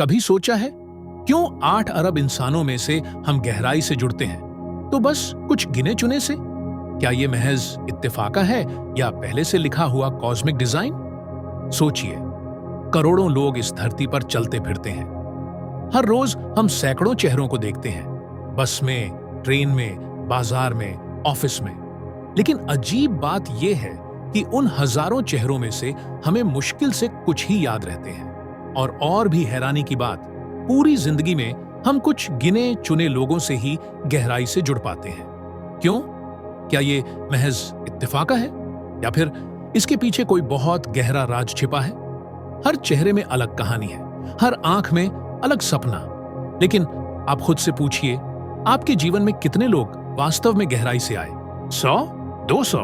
कभी सोचा है क्यों 8 अरब इंसानों में से हम गहराई से जुड़ते हैं, तो बस कुछ गिने चुने से? क्या ये महज इत्तेफाका है या पहले से लिखा हुआ कॉस्मिक डिजाइन? सोचिए, करोड़ों लोग इस धरती पर चलते फिरते हैं। हर रोज हम सैकड़ों चेहरों को देखते हैं, बस में, ट्रेन में, बाजार में, ऑफिस में। लेकिन अजीब बात यह है कि उन हजारों चेहरों में से हमें मुश्किल से कुछ ही याद रहते हैं। और भी हैरानी की बात, पूरी जिंदगी में हम कुछ गिने चुने लोगों से ही गहराई से जुड़ पाते हैं। क्यों? क्या ये महज इत्तेफाका है या फिर इसके पीछे कोई बहुत गहरा राज छिपा है? हर चेहरे में अलग कहानी है, हर आंख में अलग सपना। लेकिन आप खुद से पूछिए, आपके जीवन में कितने लोग वास्तव में गहराई से आए? 100? 200?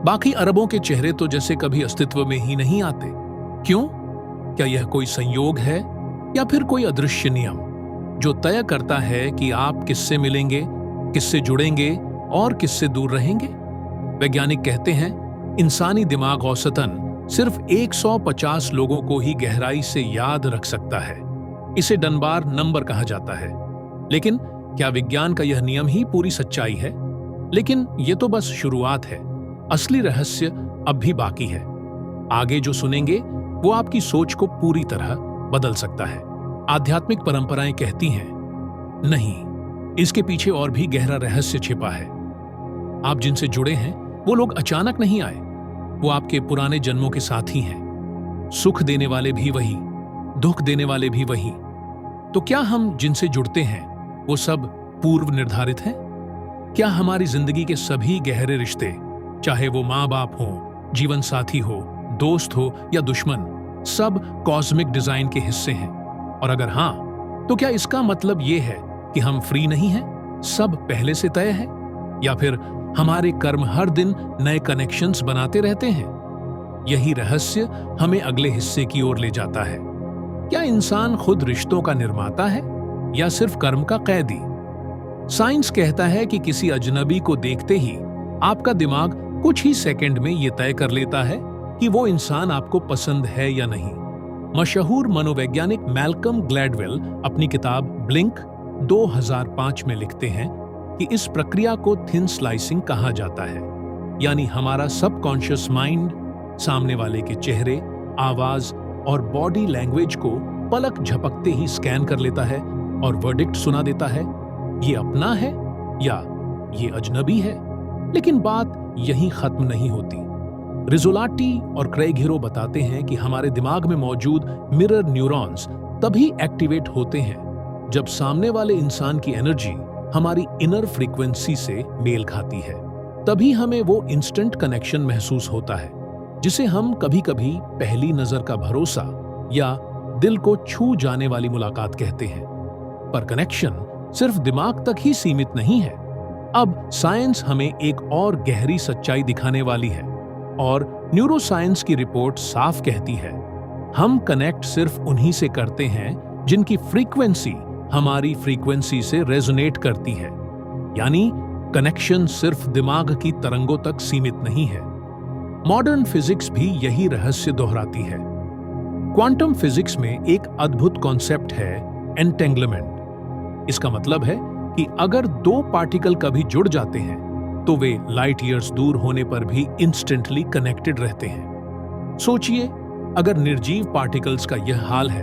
बाकी अरबों के चेहरे तो जैसे कभी अस्तित्व में ही नहीं आते। क्यों? क्या यह कोई संयोग है या फिर कोई अदृश्य नियम जो तय करता है कि आप किससे मिलेंगे, किससे जुड़ेंगे और किससे दूर रहेंगे? वैज्ञानिक कहते हैं इंसानी दिमाग औसतन सिर्फ 150 लोगों को ही गहराई से याद रख सकता है। इसे डनबार नंबर कहा जाता है। लेकिन क्या विज्ञान का यह नियम ही पूरी सच्चाई है? लेकिन यह तो बस शुरुआत है। असली रहस्य अब भी बाकी है। आगे जो सुनेंगे वो आपकी सोच को पूरी तरह बदल सकता है। आध्यात्मिक परंपराएं कहती हैं, नहीं, इसके पीछे और भी गहरा रहस्य छिपा है। आप जिनसे जुड़े हैं वो लोग अचानक नहीं आए, वो आपके पुराने जन्मों के साथी हैं। सुख देने वाले भी वही, दुख देने वाले भी वही। तो क्या हम जिनसे जुड़ते हैं वो सब पूर्व निर्धारित हैं? क्या हमारी जिंदगी के सभी गहरे रिश्ते, चाहे वो माँ बाप हो, जीवन साथी हो, दोस्त हो या दुश्मन, सब कॉस्मिक डिजाइन के हिस्से हैं? और अगर हाँ, तो क्या इसका मतलब ये है कि हम फ्री नहीं हैं, सब पहले से तय है? या फिर हमारे कर्म हर दिन नए कनेक्शंस बनाते रहते हैं? यही रहस्य हमें अगले हिस्से की ओर ले जाता है। क्या इंसान खुद रिश्तों का निर्माता है या सिर्फ कर्म का कैदी? साइंस कहता है कि किसी अजनबी को देखते ही आपका दिमाग कुछ ही सेकंड में यह तय कर लेता है कि वो इंसान आपको पसंद है या नहीं। मशहूर मनोवैज्ञानिक मैल्कम ग्लैडवेल अपनी किताब ब्लिंक 2005 में लिखते हैं कि इस प्रक्रिया को थिन स्लाइसिंग कहा जाता है। यानी हमारा सबकॉन्शियस माइंड सामने वाले के चेहरे, आवाज और बॉडी लैंग्वेज को पलक झपकते ही स्कैन कर लेता है और वर्डिक्ट सुना देता है, ये अपना है या ये अजनबी है। लेकिन बात यहीं खत्म नहीं होती। रिजोलाटी और क्रेग हीरो बताते हैं कि हमारे दिमाग में मौजूद मिरर न्यूरॉन्स तभी एक्टिवेट होते हैं जब सामने वाले इंसान की एनर्जी हमारी इनर फ्रीक्वेंसी से मेल खाती है। तभी हमें वो इंस्टेंट कनेक्शन महसूस होता है जिसे हम कभी-कभी पहली नजर का भरोसा या दिल को छू जाने वाली मुलाकात कहते हैं। पर कनेक्शन सिर्फ दिमाग तक ही सीमित नहीं है। अब साइंस हमें एक और गहरी सच्चाई दिखाने वाली है और न्यूरोसाइंस की रिपोर्ट साफ कहती है, हम कनेक्ट सिर्फ उन्हीं से करते हैं जिनकी फ्रीक्वेंसी हमारी फ्रीक्वेंसी से रेजोनेट करती है। यानी कनेक्शन सिर्फ दिमाग की तरंगों तक सीमित नहीं है। मॉडर्न फिजिक्स भी यही रहस्य दोहराती है। क्वांटम फिजिक्स में एक अद्भुत कॉन्सेप्ट है एंटेंगलमेंट। इसका मतलब है कि अगर दो पार्टिकल कभी जुड़ जाते हैं तो वे लाइट ईयर्स दूर होने पर भी इंस्टेंटली कनेक्टेड रहते हैं। सोचिए, अगर निर्जीव पार्टिकल्स का यह हाल है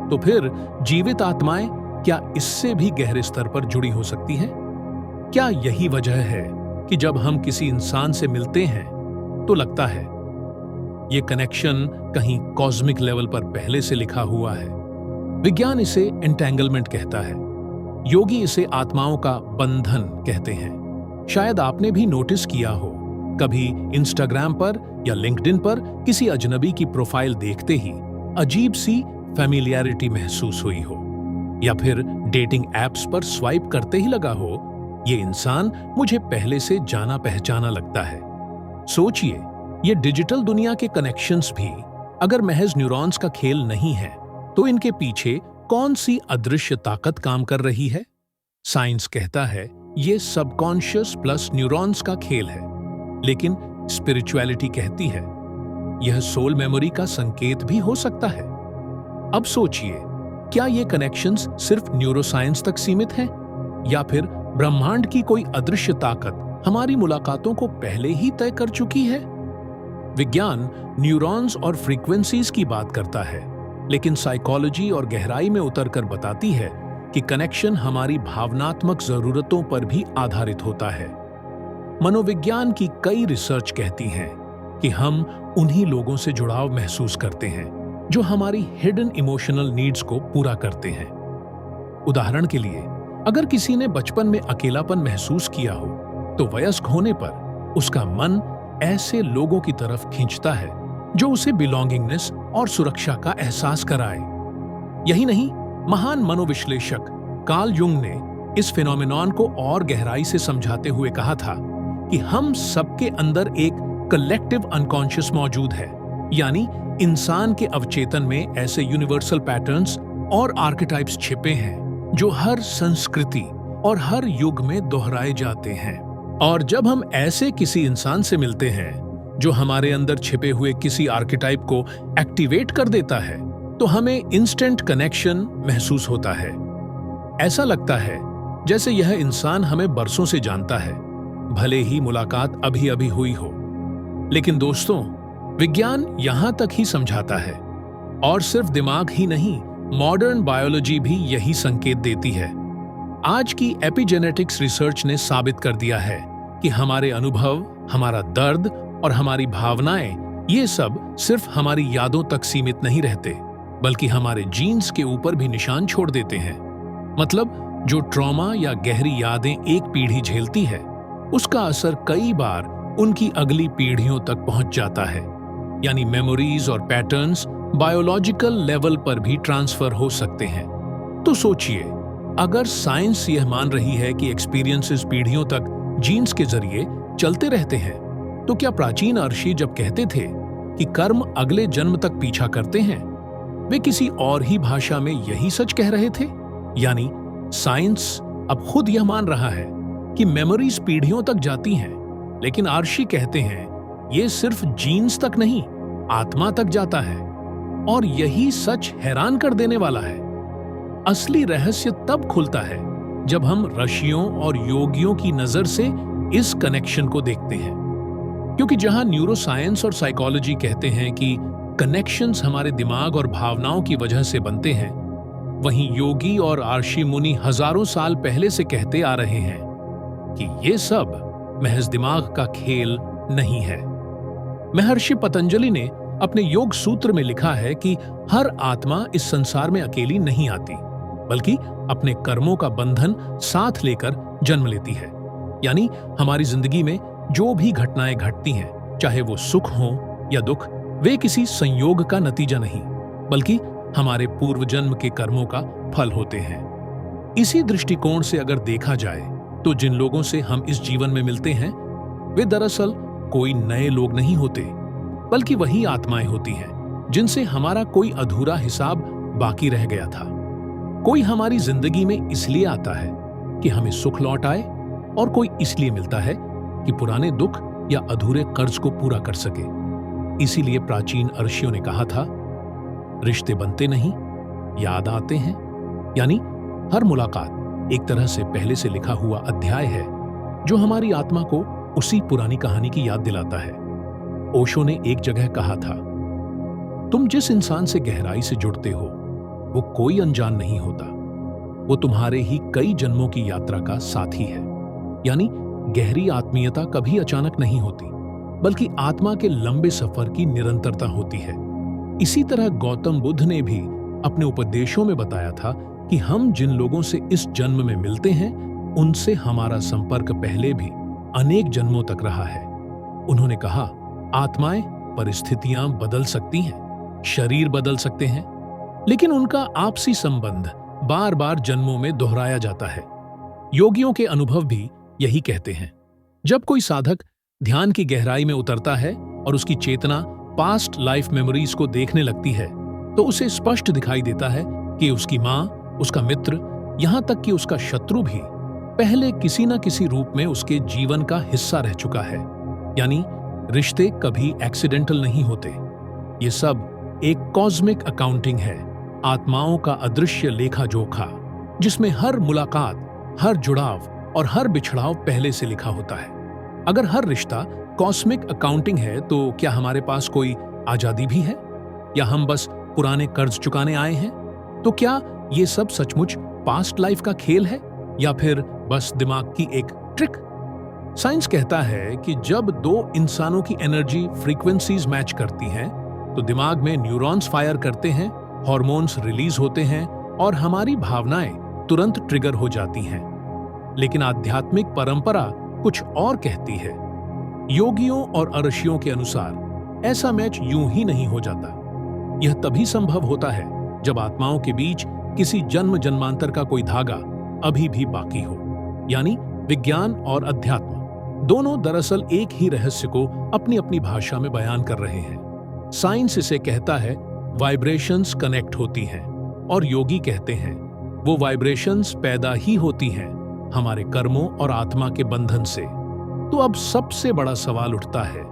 तो फिर जीवित आत्माएं क्या इससे भी गहरे स्तर पर जुड़ी हो सकती हैं? क्या यही वजह है कि जब हम किसी इंसान से मिलते हैं तो लगता है ये कनेक्शन कहीं कॉस्मिक लेवल पर पहले से लिखा हुआ है? विज्ञान इसे एंटेंगलमेंट कहता है, योगी इसे आत्माओं का बंधन कहते हैं। शायद आपने भी नोटिस किया हो, कभी इंस्टाग्राम पर या लिंक्डइन पर किसी अजनबी की प्रोफाइल देखते ही अजीब सी फैमिलियरिटी महसूस हुई हो, या फिर डेटिंग एप्स पर स्वाइप करते ही लगा हो ये इंसान मुझे पहले से जाना पहचाना लगता है। सोचिए, ये डिजिटल दुनिया के कनेक्शंस भी अगर महज न्यूरॉन्स का खेल नहीं है तो इनके पीछे कौन सी अदृश्य ताकत काम कर रही है? साइंस कहता है ये सबकॉन्शियस प्लस न्यूरॉन्स का खेल है, लेकिन स्पिरिचुअलिटी कहती है यह सोल मेमोरी का संकेत भी हो सकता है। अब सोचिए, क्या ये कनेक्शंस सिर्फ न्यूरोसाइंस तक सीमित हैं या फिर ब्रह्मांड की कोई अदृश्य ताकत हमारी मुलाकातों को पहले ही तय कर चुकी है? विज्ञान न्यूरॉन्स और फ्रीक्वेंसीज की बात करता है, लेकिन साइकोलॉजी और गहराई में उतरकर बताती है कि कनेक्शन हमारी भावनात्मक जरूरतों पर भी आधारित होता है। मनोविज्ञान की कई रिसर्च कहती हैं कि हम उन्हीं लोगों से जुड़ाव महसूस करते हैं जो हमारी हिडन इमोशनल नीड्स को पूरा करते हैं। उदाहरण के लिए, अगर किसी ने बचपन में अकेलापन महसूस किया हो, तो वयस्क होने पर उसका मन ऐसे लोगों की तरफ खींचता है जो उसे बिलोंगिंगनेस और सुरक्षा का एहसास कराए। यही नहीं, महान मनोविश्लेषक कार्ल युंग ने इस फिनोमेनॉन को और गहराई से समझाते हुए कहा था कि हम सबके अंदर एक कलेक्टिव अनकॉन्शियस मौजूद है, यानी इंसान के अवचेतन में ऐसे यूनिवर्सल पैटर्न्स और आर्केटाइप्स छिपे हैं जो हर संस्कृति और हर युग में दोहराए जाते हैं। और जब हम ऐसे किसी इंसान से मिलते हैं जो हमारे अंदर छिपे हुए किसी आर्केटाइप को एक्टिवेट कर देता है, तो हमें इंस्टेंट कनेक्शन महसूस होता है। ऐसा लगता है जैसे यह इंसान हमें बरसों से जानता है, भले ही मुलाकात अभी अभी हुई हो। लेकिन दोस्तों, विज्ञान यहां तक ही समझाता है, और सिर्फ दिमाग ही नहीं, मॉडर्न बायोलॉजी भी यही संकेत देती है। आज की एपिजेनेटिक्स रिसर्च ने साबित कर दिया है कि हमारे अनुभव, हमारा दर्द और हमारी भावनाएं, ये सब सिर्फ हमारी यादों तक सीमित नहीं रहते, बल्कि हमारे जीन्स के ऊपर भी निशान छोड़ देते हैं। मतलब, जो ट्रॉमा या गहरी यादें एक पीढ़ी झेलती है, उसका असर कई बार उनकी अगली पीढ़ियों तक पहुंच जाता है। यानी मेमोरीज और पैटर्न्स बायोलॉजिकल लेवल पर भी ट्रांसफर हो सकते हैं। तो सोचिए, अगर साइंस यह मान रही है कि एक्सपीरियंसेस पीढ़ियों तक जीन्स के जरिए चलते रहते हैं, तो क्या प्राचीन ऋषि जब कहते थे कि कर्म अगले जन्म तक पीछा करते हैं, वे किसी और ही भाषा में यही सच कह रहे थे? यानी साइंस अब खुद यह मान रहा है कि मेमोरीज पीढ़ियों तक जाती हैं, लेकिन ऋषि कहते हैं ये सिर्फ जीन्स तक नहीं, आत्मा तक जाता है। और यही सच हैरान कर देने वाला है। असली रहस्य तब खुलता है जब हम ऋषियों और योगियों की नजर से इस कनेक्शन को देखते हैं। क्योंकि जहां न्यूरोसाइंस और साइकोलॉजी कहते हैं कि कनेक्शंस हमारे दिमाग और भावनाओं की वजह से बनते हैं, वहीं योगी और ऋषि मुनि हजारों साल पहले से कहते आ रहे हैं कि ये सब महज दिमाग का खेल नहीं है। महर्षि पतंजलि ने अपने योग सूत्र में लिखा है कि हर आत्मा इस संसार में अकेली नहीं आती, बल्कि अपने कर्मों का बंधन साथ लेकर जन्म लेती है। यानी हमारी जिंदगी में जो भी घटनाएं घटती हैं, चाहे वो सुख हो या दुख, वे किसी संयोग का नतीजा नहीं, बल्कि हमारे पूर्व जन्म के कर्मों का फल होते हैं। इसी दृष्टिकोण से अगर देखा जाए, तो जिन लोगों से हम इस जीवन में मिलते हैं, वे दरअसल कोई नए लोग नहीं होते, बल्कि वही आत्माएं होती हैं जिनसे हमारा कोई अधूरा हिसाब बाकी रह गया था। कोई हमारी जिंदगी में इसलिए आता है कि हमें सुख लौट आए, और कोई इसलिए मिलता है कि पुराने दुख या अधूरे कर्ज को पूरा कर सके। इसीलिए प्राचीन ऋषियों ने कहा था, रिश्ते बनते नहीं, याद आते हैं। यानी हर मुलाकात एक तरह से पहले से लिखा हुआ अध्याय है जो हमारी आत्मा को उसी पुरानी कहानी की याद दिलाता है। ओशो ने एक जगह कहा था, तुम जिस इंसान से गहराई से जुड़ते हो, वो कोई अनजान नहीं होता, वो तुम्हारे ही कई जन्मों की यात्रा का साथी है। यानी गहरी आत्मीयता कभी अचानक नहीं होती, बल्कि आत्मा के लंबे सफर की निरंतरता होती है। इसी तरह गौतम बुद्ध ने भी अपने उपदेशों में बताया था कि हम जिन लोगों से इस जन्म में मिलते हैं, उनसे हमारा संपर्क पहले भी अनेक जन्मों तक रहा है। उन्होंने कहा, आत्माएं, परिस्थितियां बदल सकती हैं, शरीर बदल सकते हैं, लेकिन उनका आपसी संबंध बार बार जन्मों में दोहराया जाता है। योगियों के अनुभव भी यही कहते हैं। जब कोई साधक ध्यान की गहराई में उतरता है और उसकी चेतना पास्ट लाइफ मेमोरीज को देखने लगती है, तो उसे स्पष्ट दिखाई देता है कि उसकी माँ, उसका मित्र, यहाँ तक कि उसका शत्रु भी पहले किसी न किसी रूप में उसके जीवन का हिस्सा रह चुका है। यानी रिश्ते कभी एक्सीडेंटल नहीं होते, ये सब एक कॉस्मिक अकाउंटिंग है आत्माओं का अदृश्य लेखा जोखा, जिसमें हर मुलाकात, हर जुड़ाव और हर बिछड़ाव पहले से लिखा होता है। अगर हर रिश्ता कॉस्मिक अकाउंटिंग है, तो क्या हमारे पास कोई आजादी भी है, या हम बस पुराने कर्ज चुकाने आए हैं? तो क्या ये सब सचमुच पास्ट लाइफ का खेल है, या फिर बस दिमाग की एक ट्रिक? साइंस कहता है कि जब दो इंसानों की एनर्जी फ्रीक्वेंसीज मैच करती हैं, तो दिमाग में न्यूरॉन्स फायर करते हैं, हॉर्मोन्स रिलीज होते हैं और हमारी भावनाएं तुरंत ट्रिगर हो जाती हैं। लेकिन आध्यात्मिक परंपरा कुछ और कहती है। योगियों और ऋषियों के अनुसार ऐसा मैच यूं ही नहीं हो जाता। यह तभी संभव होता है जब आत्माओं के बीच किसी जन्म जन्मांतर का कोई धागा अभी भी बाकी हो। यानी विज्ञान और अध्यात्म दोनों दरअसल एक ही रहस्य को अपनी अपनी भाषा में बयान कर रहे हैं। साइंस इसे कहता है वाइब्रेशंस कनेक्ट होती हैं, और योगी कहते हैं वो वाइब्रेशंस पैदा ही होती हैं हमारे कर्मों और आत्मा के बंधन से। तो अब सबसे बड़ा सवाल उठता है,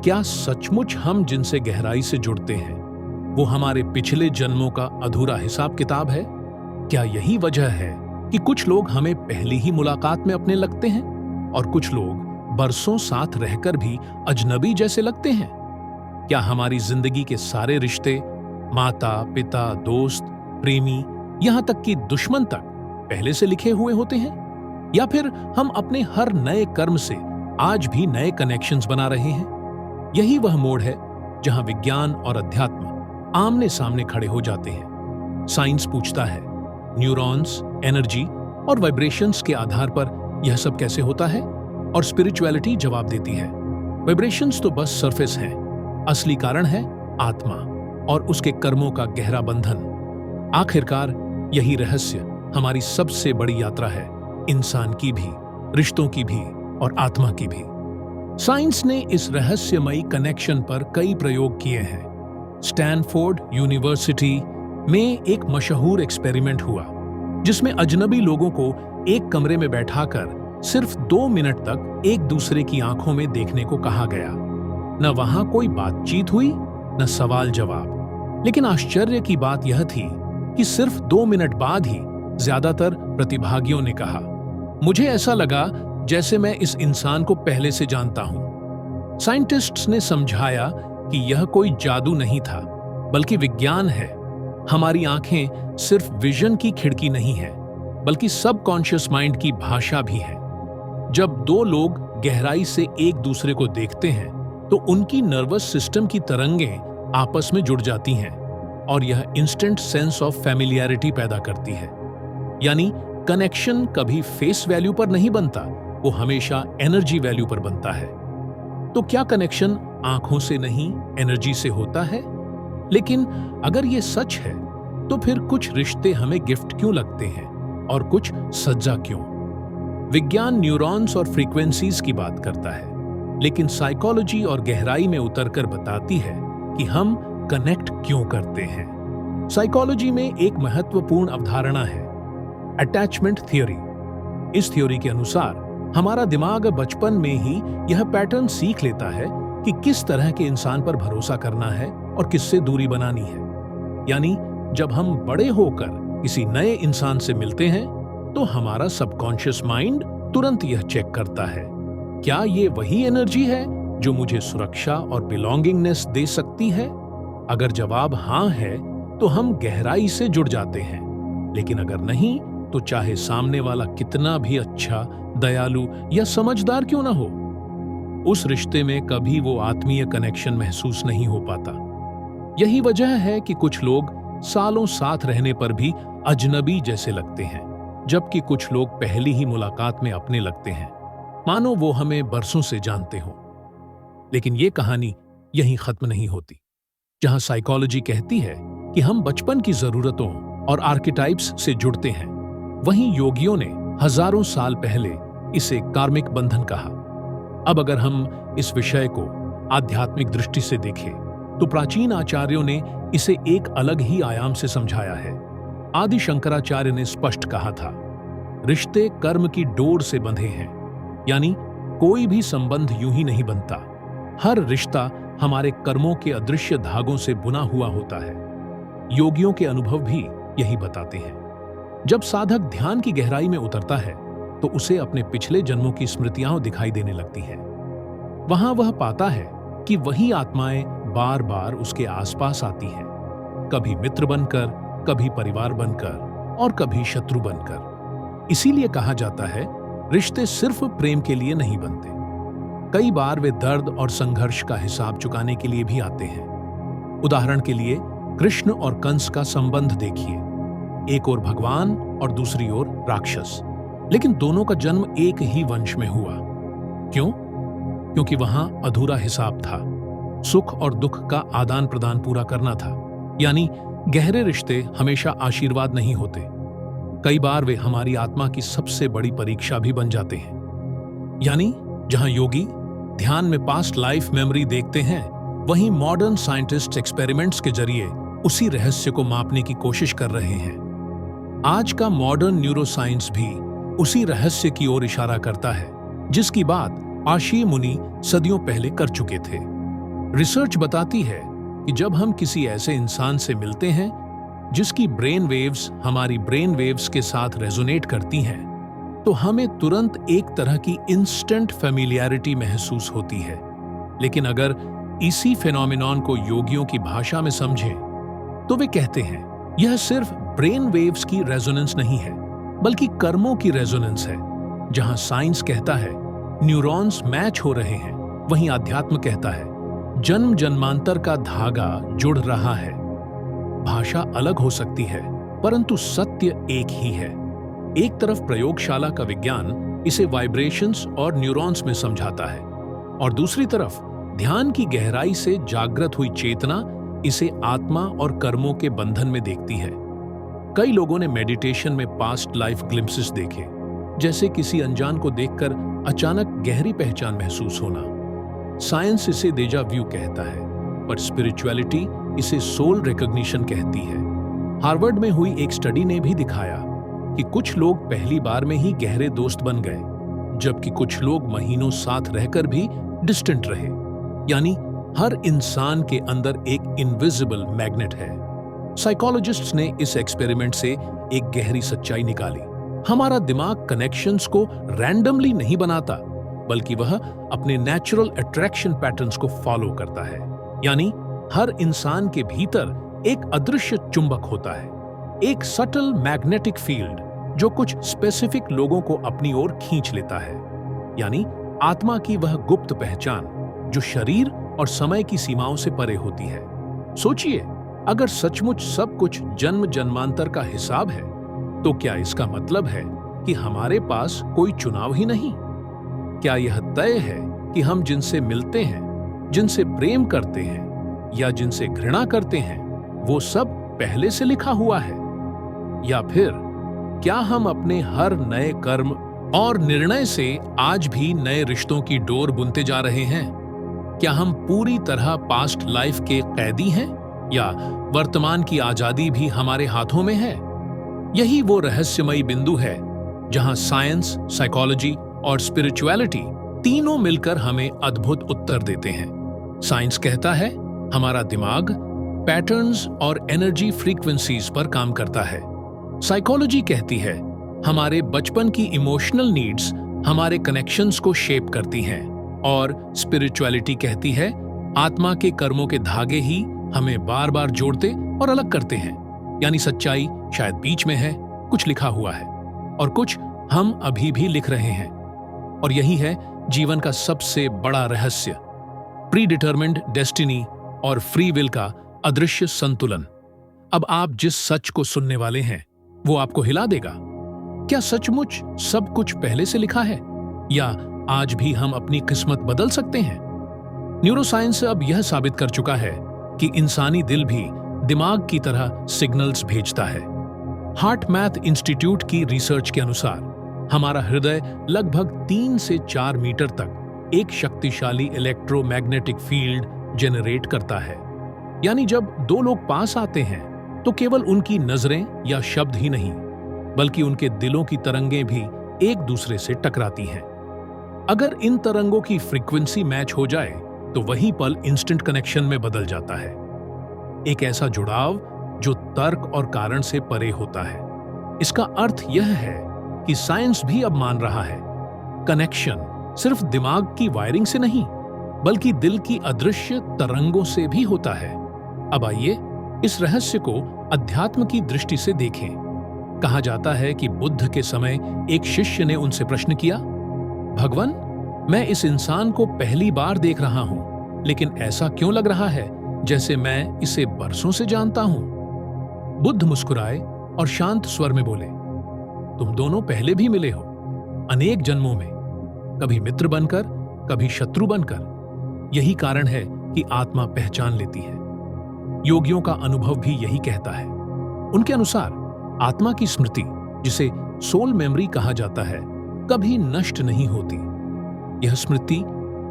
क्या सचमुच हम जिनसे गहराई से जुड़ते हैं वो हमारे पिछले जन्मों का अधूरा हिसाब किताब है? क्या यही वजह है कि कुछ लोग हमें पहली ही मुलाकात में अपने लगते हैं और कुछ लोग बरसों साथ रहकर भी अजनबी जैसे लगते हैं? क्या हमारी जिंदगी के सारे रिश्ते, माता, पिता, दोस्त, प्रेमी, यहां तक कि दुश्मन तक पहले से लिखे हुए होते हैं? या फिर हम अपने हर नए कर्म से आज भी नए कनेक्शंस बना रहे हैं? यही वह मोड़ है जहां विज्ञान और अध्यात्म आमने सामने खड़े हो जाते हैं। साइंस पूछता है, न्यूरॉन्स, एनर्जी और वाइब्रेशंस के आधार पर यह सब कैसे होता है? और स्पिरिचुअलिटी जवाब देती है, वाइब्रेशंस तो बस सरफेस हैं, असली कारण है आत्मा और उसके कर्मों का गहरा बंधन। आखिरकार यही रहस्य हमारी सबसे बड़ी यात्रा है, इंसान की भी, रिश्तों की भी और आत्मा की भी। साइंस ने इस रहस्यमयी कनेक्शन पर कई प्रयोग किए हैं। स्टैनफोर्ड यूनिवर्सिटी में एक मशहूर एक्सपेरिमेंट हुआ जिसमें अजनबी लोगों को एक कमरे में बैठाकर सिर्फ 2 मिनट तक एक दूसरे की आंखों में देखने को कहा गया। न वहां कोई बातचीत हुई, न सवाल जवाब। लेकिन आश्चर्य की बात यह थी कि सिर्फ 2 मिनट बाद ही ज्यादातर प्रतिभागियों ने कहा, मुझे ऐसा लगा जैसे मैं इस इंसान को पहले से जानता हूं। साइंटिस्ट्स ने समझाया कि यह कोई जादू नहीं था, बल्कि विज्ञान है। हमारी आंखें सिर्फ विजन की खिड़की नहीं है, बल्कि सबकॉन्शियस माइंड की भाषा भी है। जब 2 लोग गहराई से एक दूसरे को देखते हैं, तो उनकी नर्वस सिस्टम की तरंगें आपस में जुड़ जाती हैं और यह इंस्टेंट सेंस ऑफ फैमिलियरिटी पैदा करती है। यानी कनेक्शन कभी फेस वैल्यू पर नहीं बनता, वो हमेशा एनर्जी वैल्यू पर बनता है। तो क्या कनेक्शन आंखों से नहीं, एनर्जी से होता है? लेकिन अगर ये सच है, तो फिर कुछ रिश्ते हमें गिफ्ट क्यों लगते हैं और कुछ सज्जा क्यों? विज्ञान न्यूरॉन्स और फ्रीक्वेंसीज की बात करता है, लेकिन साइकोलॉजी और गहराई में उतरकर बताती है कि हम कनेक्ट क्यों करते हैं। साइकोलॉजी में एक महत्वपूर्ण अवधारणा है, अटैचमेंट थ्योरी। इस थ्योरी के अनुसार हमारा दिमाग बचपन में ही यह पैटर्न सीख लेता है कि किस तरह के इंसान पर भरोसा करना है और किससे दूरी बनानी है। यानी जब हम बड़े होकर किसी नए इंसान से मिलते हैं, तो हमारा सबकॉन्शियस माइंड तुरंत यह चेक करता है, क्या ये वही एनर्जी है जो मुझे सुरक्षा और बिलोंगिंगनेस दे सकती है? अगर जवाब हाँ है, तो हम गहराई से जुड़ जाते हैं। लेकिन अगर नहीं, तो चाहे सामने वाला कितना भी अच्छा, दयालु या समझदार क्यों ना हो, उस रिश्ते में कभी वो आत्मीय कनेक्शन महसूस नहीं हो पाता। यही वजह है कि कुछ लोग सालों साथ रहने पर भी अजनबी जैसे लगते हैं, जबकि कुछ लोग पहली ही मुलाकात में अपने लगते हैं, मानो वो हमें बरसों से जानते हों। लेकिन ये कहानी यहीं खत्म नहीं होती। जहां साइकोलॉजी कहती है कि हम बचपन की जरूरतों और आर्किटाइप्स से जुड़ते हैं, वहीं योगियों ने हजारों साल पहले इसे कार्मिक बंधन कहा। अब अगर हम इस विषय को आध्यात्मिक दृष्टि से देखें, तो प्राचीन आचार्यों ने इसे एक अलग ही आयाम से समझाया है। आदि शंकराचार्य ने स्पष्ट कहा था, रिश्ते कर्म की डोर से बंधे हैं, यानी कोई भी संबंध यूं ही नहीं बनता। हर रिश्ता हमारे कर्मों के अदृश्य धागों से बुना हुआ होता है। योगियों के अनुभव भी यही बताते हैं। जब साधक ध्यान की गहराई में उतरता है तो उसे अपने पिछले जन्मों की स्मृतियां दिखाई देने लगती हैं। वहां वह पाता है कि वही आत्माएं बार बार उसके आसपास आती हैं, कभी मित्र बनकर, कभी परिवार बनकर और कभी शत्रु बनकर। इसीलिए कहा जाता है, रिश्ते सिर्फ प्रेम के लिए नहीं बनते, कई बार वे दर्द और संघर्ष का हिसाब चुकाने के लिए भी आते हैं। उदाहरण के लिए कृष्ण और कंस का संबंध देखिए, एक ओर भगवान और दूसरी ओर राक्षस, लेकिन दोनों का जन्म एक ही वंश में हुआ। क्यों? क्योंकि वहां अधूरा हिसाब था, सुख और दुख का आदान प्रदान पूरा करना था। यानी गहरे रिश्ते हमेशा आशीर्वाद नहीं होते, कई बार वे हमारी आत्मा की सबसे बड़ी परीक्षा भी बन जाते हैं। यानी जहां योगी ध्यान में पास्ट लाइफ मेमोरी देखते हैं, वहीं मॉडर्न साइंटिस्ट एक्सपेरिमेंट्स के जरिए उसी रहस्य को मापने की कोशिश कर रहे हैं। आज का मॉडर्न न्यूरोसाइंस भी उसी रहस्य की ओर इशारा करता है, जिसकी बात आशी मुनि सदियों पहले कर चुके थे। रिसर्च बताती है कि जब हम किसी ऐसे इंसान से मिलते हैं जिसकी ब्रेन वेव्स हमारी ब्रेन वेव्स के साथ रेजोनेट करती हैं, तो हमें तुरंत एक तरह की इंस्टेंट फेमिलियरिटी महसूस होती है। लेकिन अगर इसी फेनोमेनॉन को योगियों की भाषा में समझें, तो वे कहते हैं यह सिर्फ ब्रेन वेव्स की रेजोनेंस नहीं है, बल्कि कर्मों की रेजोनेंस है। जहां साइंस कहता है न्यूरॉन्स मैच हो रहे हैं, वहीं अध्यात्म कहता है जन्म जन्मांतर का धागा जुड़ रहा है। भाषा अलग हो सकती है, परंतु सत्य एक ही है। एक तरफ प्रयोगशाला का विज्ञान इसे वाइब्रेशंस और न्यूरॉन्स में समझाता है, और दूसरी तरफ ध्यान की गहराई से जागृत हुई चेतना इसे आत्मा और कर्मों के बंधन में देखती है। कई लोगों ने मेडिटेशन में पास्ट लाइफ ग्लिम्पसेस देखे, जैसे किसी अनजान को देखकर अचानक गहरी पहचान महसूस होना। साइंस इसे डेजा व्यू कहता है, पर स्पिरिचुअलिटी इसे सोल रिकॉग्निशन कहती है। हार्वर्ड में हुई एक स्टडी ने भी दिखाया कि कुछ लोग पहली बार में ही गहरे दोस्त बन गए, जबकि कुछ लोग महीनों साथ रहकर भी डिस्टेंट रहे। यानी हर इंसान के अंदर एक इनविजिबल मैग्नेट है। साइकोलॉजिस्ट्स ने इस एक्सपेरिमेंट से एक गहरी सच्चाई निकाली। हमारा दिमाग कनेक्शंस को रैंडमली नहीं बनाता, बल्कि वह अपने नेचुरल अट्रैक्शन पैटर्न्स को फॉलो करता है। यानी हर इंसान के भीतर एक अदृश्य चुंबक होता है, एक सटल मैग्नेटिक फील्ड जो कुछ स्पेसिफिक लोगों को अपनी ओर खींच लेता है। यानी आत्मा की वह गुप्त पहचान जो शरीर और समय की सीमाओं से परे होती है। सोचिए, अगर सचमुच सब कुछ जन्म जन्मांतर का हिसाब है, तो क्या इसका मतलब है कि हमारे पास कोई चुनाव ही नहीं? क्या यह तय है कि हम जिनसे मिलते हैं, जिनसे प्रेम करते हैं या जिनसे घृणा करते हैं, वो सब पहले से लिखा हुआ है? या फिर क्या हम अपने हर नए कर्म और निर्णय से आज भी नए रिश्तों की डोर बुनते जा रहे हैं? क्या हम पूरी तरह पास्ट लाइफ के कैदी हैं, या वर्तमान की आजादी भी हमारे हाथों में है? यही वो रहस्यमयी बिंदु है जहां साइंस, साइकोलॉजी और स्पिरिचुअलिटी तीनों मिलकर हमें अद्भुत उत्तर देते हैं। साइंस कहता है हमारा दिमाग पैटर्न्स और एनर्जी फ्रीक्वेंसीज पर काम करता है। साइकोलॉजी कहती है हमारे बचपन की इमोशनल नीड्स हमारे कनेक्शंस को शेप करती हैं, और स्पिरिचुअलिटी कहती है आत्मा के कर्मों के धागे ही हमें बार बार जोड़ते और अलग करते हैं। यानी सच्चाई शायद बीच में है, कुछ लिखा हुआ है और कुछ हम अभी भी लिख रहे हैं। और यही है जीवन का सबसे बड़ा रहस्य, प्री डिटरमिन्ड डेस्टिनी और फ्री विल का अदृश्य संतुलन। अब आप जिस सच को सुनने वाले हैं वो आपको हिला देगा। क्या सचमुच सब कुछ पहले से लिखा है, या आज भी हम अपनी किस्मत बदल सकते हैं? न्यूरोसाइंस अब यह साबित कर चुका है कि इंसानी दिल भी दिमाग की तरह सिग्नल्स भेजता है। हार्ट मैथ इंस्टीट्यूट की रिसर्च के अनुसार हमारा हृदय लगभग 3 से 4 मीटर तक एक शक्तिशाली इलेक्ट्रोमैग्नेटिक फील्ड जनरेट करता है। यानी जब दो लोग पास आते हैं तो केवल उनकी नजरें या शब्द ही नहीं, बल्कि उनके दिलों की तरंगें भी एक दूसरे से टकराती हैं। अगर इन तरंगों की फ्रीक्वेंसी मैच हो जाए तो वही पल इंस्टेंट कनेक्शन में बदल जाता है। एक ऐसा जुड़ाव जो तर्क और कारण से परे होता है। इसका अर्थ यह है कि साइंस भी अब मान रहा है, कनेक्शन सिर्फ दिमाग की वायरिंग से नहीं, बल्कि दिल की अदृश्य तरंगों से भी होता है। अब आइए इस रहस्य को अध्यात्म की दृष्टि से देखें। कहा जाता है कि बुद्ध के समय एक शिष्य ने उनसे प्रश्न किया, भगवान, मैं इस इंसान को पहली बार देख रहा हूं, लेकिन ऐसा क्यों लग रहा है जैसे मैं इसे बरसों से जानता हूं? बुद्ध मुस्कुराए और शांत स्वर में बोले, तुम दोनों पहले भी मिले हो, अनेक जन्मों में, कभी मित्र बनकर, कभी शत्रु बनकर। यही कारण है कि आत्मा पहचान लेती है। योगियों का अनुभव भी यही कहता है। उनके अनुसार आत्मा की स्मृति, जिसे सोल मेमोरी कहा जाता है, कभी नष्ट नहीं होती। यह स्मृति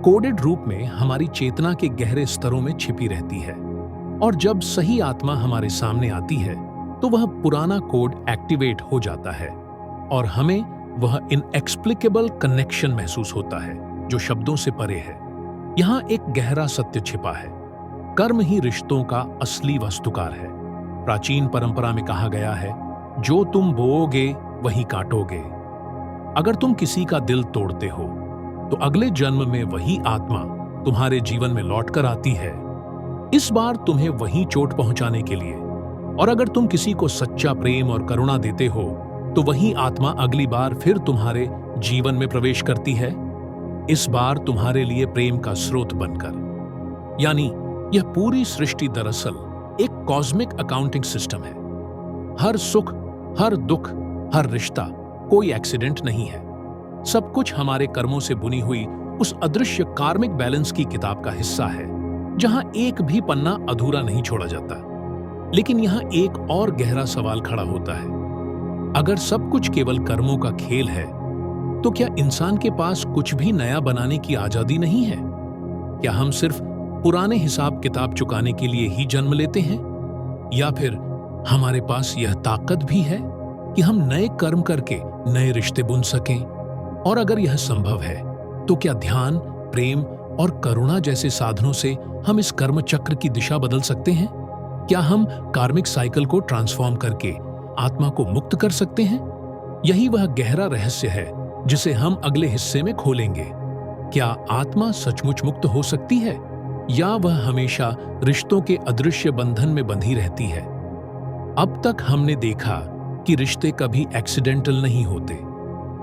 कोडेड रूप में हमारी चेतना के गहरे स्तरों में छिपी रहती है, और जब सही आत्मा हमारे सामने आती है तो वह पुराना कोड एक्टिवेट हो जाता है और हमें वह इनएक्सप्लिकेबल कनेक्शन महसूस होता है जो शब्दों से परे है। यहाँ एक गहरा सत्य छिपा है, कर्म ही रिश्तों का असली वास्तुकार है। प्राचीन परंपरा में कहा गया है, जो तुम बोओगे वही काटोगे। अगर तुम किसी का दिल तोड़ते हो तो अगले जन्म में वही आत्मा तुम्हारे जीवन में लौट कर आती है, इस बार तुम्हें वही चोट पहुंचाने के लिए। और अगर तुम किसी को सच्चा प्रेम और करुणा देते हो तो वही आत्मा अगली बार फिर तुम्हारे जीवन में प्रवेश करती है, इस बार तुम्हारे लिए प्रेम का स्रोत बनकर। यानी यह पूरी सृष्टि दरअसल एक कॉस्मिक अकाउंटिंग सिस्टम है। हर सुख, हर दुख, हर रिश्ता कोई एक्सीडेंट नहीं है। सब कुछ हमारे कर्मों से बुनी हुई उस अदृश्य कार्मिक बैलेंस की किताब का हिस्सा है, जहां एक भी पन्ना अधूरा नहीं छोड़ा जाता। लेकिन यहां एक और गहरा सवाल खड़ा होता है, अगर सब कुछ केवल कर्मों का खेल है, तो क्या इंसान के पास कुछ भी नया बनाने की आजादी नहीं है? क्या हम सिर्फ पुराने हिसाब किताब चुकाने के लिए ही जन्म लेते हैं, या फिर हमारे पास यह ताकत भी है कि हम नए कर्म करके नए रिश्ते बुन सकें? और अगर यह संभव है तो क्या ध्यान, प्रेम और करुणा जैसे साधनों से हम इस कर्म चक्र की दिशा बदल सकते हैं? क्या हम कार्मिक साइकिल को ट्रांसफॉर्म करके आत्मा को मुक्त कर सकते हैं? यही वह गहरा रहस्य है जिसे हम अगले हिस्से में खोलेंगे। क्या आत्मा सचमुच मुक्त हो सकती है, या वह हमेशा रिश्तों के अदृश्य बंधन में बंधी रहती है? अब तक हमने देखा कि रिश्ते कभी एक्सीडेंटल नहीं होते।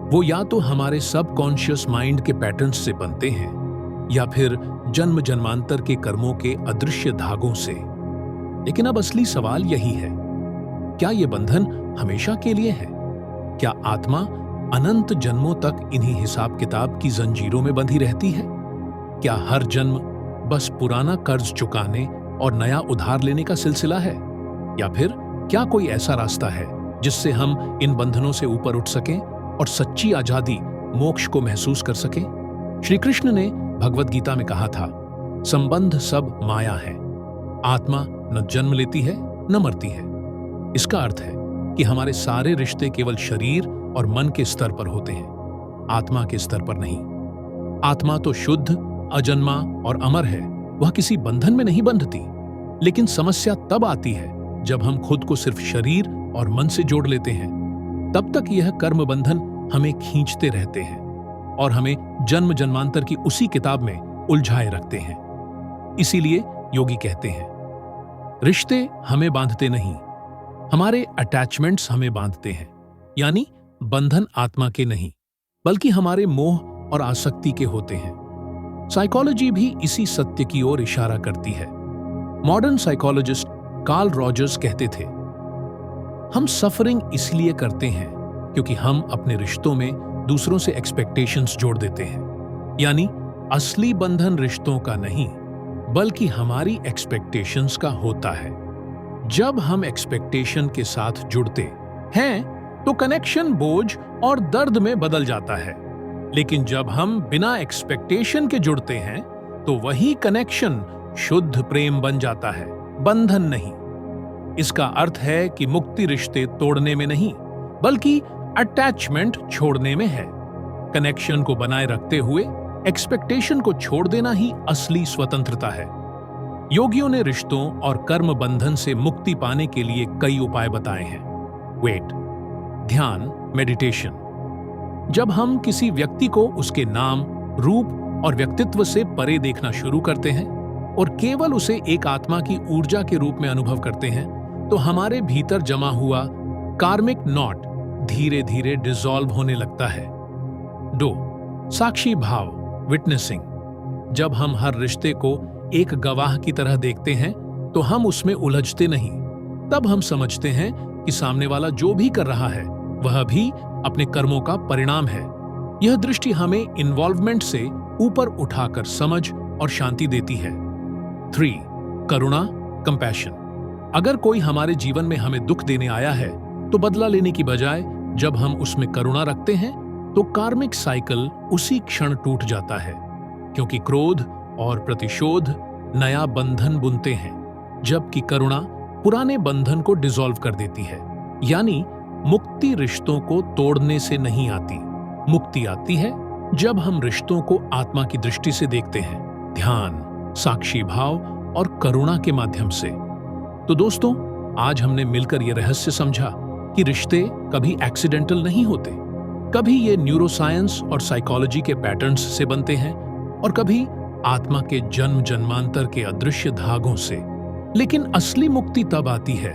वो या तो हमारे सबकॉन्शियस माइंड के पैटर्न्स से बनते हैं, या फिर जन्म जन्मांतर के कर्मों के अदृश्य धागों से। लेकिन अब असली सवाल यही है, क्या ये बंधन हमेशा के लिए है? क्या आत्मा अनंत जन्मों तक इन्हीं हिसाब किताब की जंजीरों में बंधी रहती है? क्या हर जन्म बस पुराना कर्ज चुकाने और नया उधार लेने का सिलसिला है? या फिर क्या कोई ऐसा रास्ता है जिससे हम इन बंधनों से ऊपर उठ सकें और सच्ची आजादी, मोक्ष को महसूस कर सकें? श्री कृष्ण ने भगवद गीता में कहा था, संबंध सब माया है, आत्मा न जन्म लेती है न मरती है। इसका अर्थ है कि हमारे सारे रिश्ते केवल शरीर और मन के स्तर पर होते हैं, आत्मा के स्तर पर नहीं। आत्मा तो शुद्ध, अजन्मा और अमर है, वह किसी बंधन में नहीं बंधती। लेकिन समस्या तब आती है जब हम खुद को सिर्फ शरीर और मन से जोड़ लेते हैं। तब तक यह कर्म बंधन हमें खींचते रहते हैं और हमें जन्म जन्मांतर की उसी किताब में उलझाए रखते हैं। इसीलिए योगी कहते हैं, रिश्ते हमें बांधते नहीं, हमारे अटैचमेंट्स हमें बांधते हैं। यानी बंधन आत्मा के नहीं, बल्कि हमारे मोह और आसक्ति के होते हैं। साइकोलॉजी भी इसी सत्य की ओर इशारा करती है। मॉडर्न साइकोलॉजिस्ट कार्ल रॉजर्स कहते थे, हम सफरिंग इसलिए करते हैं क्योंकि हम अपने रिश्तों में दूसरों से एक्सपेक्टेशंस जोड़ देते हैं। यानी असली बंधन रिश्तों का नहीं, बल्कि हमारी एक्सपेक्टेशंस का होता है। जब हम एक्सपेक्टेशन के साथ जुड़ते हैं तो कनेक्शन बोझ और दर्द में बदल जाता है। लेकिन जब हम बिना एक्सपेक्टेशन के जुड़ते हैं तो वही कनेक्शन शुद्ध प्रेम बन जाता है, बंधन नहीं। इसका अर्थ है कि मुक्ति रिश्ते तोड़ने में नहीं, बल्कि अटैचमेंट छोड़ने में है। कनेक्शन को बनाए रखते हुए एक्सपेक्टेशन को छोड़ देना ही असली स्वतंत्रता है। योगियों ने रिश्तों और कर्म बंधन से मुक्ति पाने के लिए कई उपाय बताए हैं। वेट, ध्यान, मेडिटेशन। जब हम किसी व्यक्ति को उसके नाम, रूप और व्यक्तित्व से परे देखना शुरू करते हैं और केवल उसे एक आत्मा की ऊर्जा के रूप में अनुभव करते हैं, तो हमारे भीतर जमा हुआ कार्मिक नॉट धीरे धीरे डिसॉल्व होने लगता है। 2. साक्षी भाव, विटनेसिंग। जब हम हर रिश्ते को एक गवाह की तरह देखते हैं तो हम उसमें उलझते नहीं। तब हम समझते हैं कि सामने वाला जो भी कर रहा है वह भी अपने कर्मों का परिणाम है। यह दृष्टि हमें इन्वॉल्वमेंट से ऊपर उठाकर समझ और शांति देती है। 3. करुणा, कंपैशन। अगर कोई हमारे जीवन में हमें दुख देने आया है तो बदला लेने की बजाय जब हम उसमें करुणा रखते हैं तो कार्मिक साइकिल उसी क्षण टूट जाता है, क्योंकि क्रोध और प्रतिशोध नया बंधन बुनते हैं, जबकि करुणा पुराने बंधन को डिसॉल्व कर देती है। यानी मुक्ति रिश्तों को तोड़ने से नहीं आती, मुक्ति आती है जब हम रिश्तों को आत्मा की दृष्टि से देखते हैं, ध्यान, साक्षी भाव और करुणा के माध्यम से। तो दोस्तों, आज हमने मिलकर यह रहस्य समझा कि रिश्ते कभी एक्सीडेंटल नहीं होते। कभी ये न्यूरोसाइंस और साइकोलॉजी के पैटर्न्स से बनते हैं और कभी आत्मा के जन्म जन्मांतर के अदृश्य धागों से। लेकिन असली मुक्ति तब आती है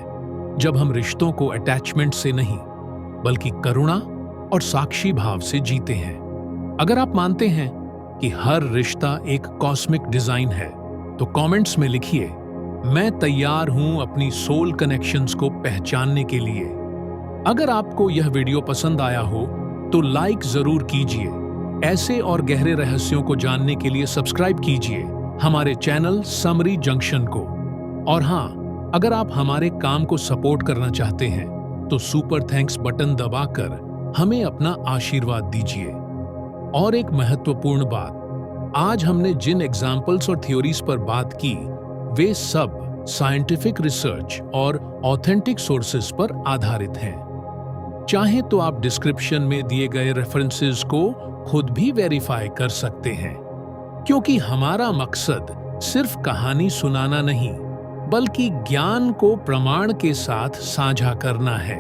जब हम रिश्तों को अटैचमेंट से नहीं बल्कि करुणा और साक्षी भाव से जीते हैं। अगर आप मानते हैं कि हर रिश्ता एक कॉस्मिक डिजाइन है तो कमेंट्स में लिखिए, मैं तैयार हूं अपनी सोल कनेक्शंस को पहचानने के लिए। अगर आपको यह वीडियो पसंद आया हो तो लाइक जरूर कीजिए। ऐसे और गहरे रहस्यों को जानने के लिए सब्सक्राइब कीजिए हमारे चैनल समरी जंक्शन को। और हाँ, अगर आप हमारे काम को सपोर्ट करना चाहते हैं तो सुपर थैंक्स बटन दबाकर हमें अपना आशीर्वाद दीजिए। और एक महत्वपूर्ण बात, आज हमने जिन एग्जाम्पल्स और थ्योरीज पर बात की वे सब साइंटिफिक रिसर्च और ऑथेंटिक सोर्सेज पर आधारित हैं। चाहे तो आप डिस्क्रिप्शन में दिए गए रेफरेंसेस को खुद भी वेरीफाई कर सकते हैं, क्योंकि हमारा मकसद सिर्फ कहानी सुनाना नहीं बल्कि ज्ञान को प्रमाण के साथ साझा करना है।